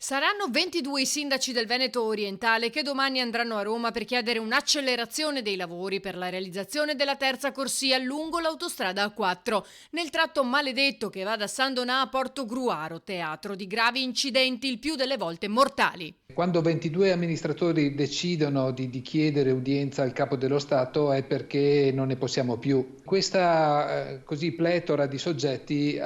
Saranno 22 i sindaci del Veneto orientale che domani andranno a Roma per chiedere un'accelerazione dei lavori per la realizzazione della terza corsia lungo l'autostrada A4, nel tratto maledetto che va da San Donà a Porto Gruaro, teatro di gravi incidenti, il più delle volte mortali. Quando 22 amministratori decidono di chiedere udienza al capo dello Stato è perché non ne possiamo più. Questa così pletora di soggetti,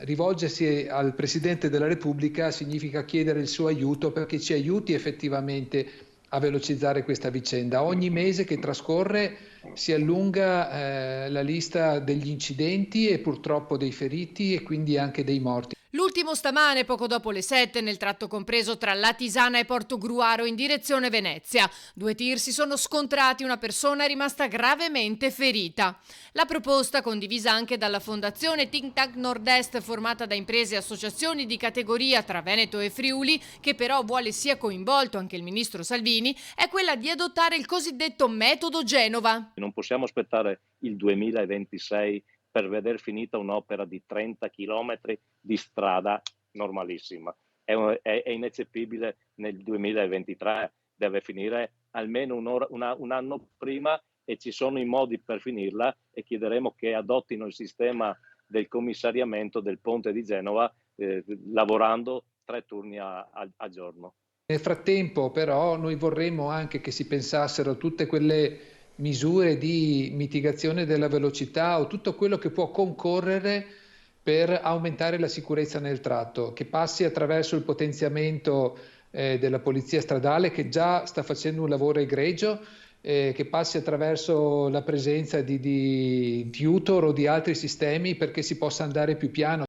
rivolgersi al Presidente della Repubblica significa chiedere il suo aiuto perché ci aiuti effettivamente a velocizzare questa vicenda. Ogni mese che trascorre si allunga la lista degli incidenti e purtroppo dei feriti e quindi anche dei morti. L'ultimo stamane, poco dopo le 7, nel tratto compreso tra Latisana e Porto Gruaro in direzione Venezia. Due tir si sono scontrati, una persona è rimasta gravemente ferita. La proposta, condivisa anche dalla Fondazione Think Tank Nord-Est, formata da imprese e associazioni di categoria tra Veneto e Friuli, che però vuole sia coinvolto anche il ministro Salvini, è quella di adottare il cosiddetto metodo Genova. Non possiamo aspettare il 2026 per veder finita un'opera di 30 chilometri di strada normalissima. È ineccepibile nel 2023, deve finire almeno un anno prima e ci sono i modi per finirla e chiederemo che adottino il sistema del commissariamento del ponte di Genova lavorando 3 turni a giorno. Nel frattempo però noi vorremmo anche che si pensassero a tutte quelle misure di mitigazione della velocità o tutto quello che può concorrere per aumentare la sicurezza nel tratto, che passi attraverso il potenziamento della polizia stradale che già sta facendo un lavoro egregio, che passi attraverso la presenza di tutor o di altri sistemi perché si possa andare più piano.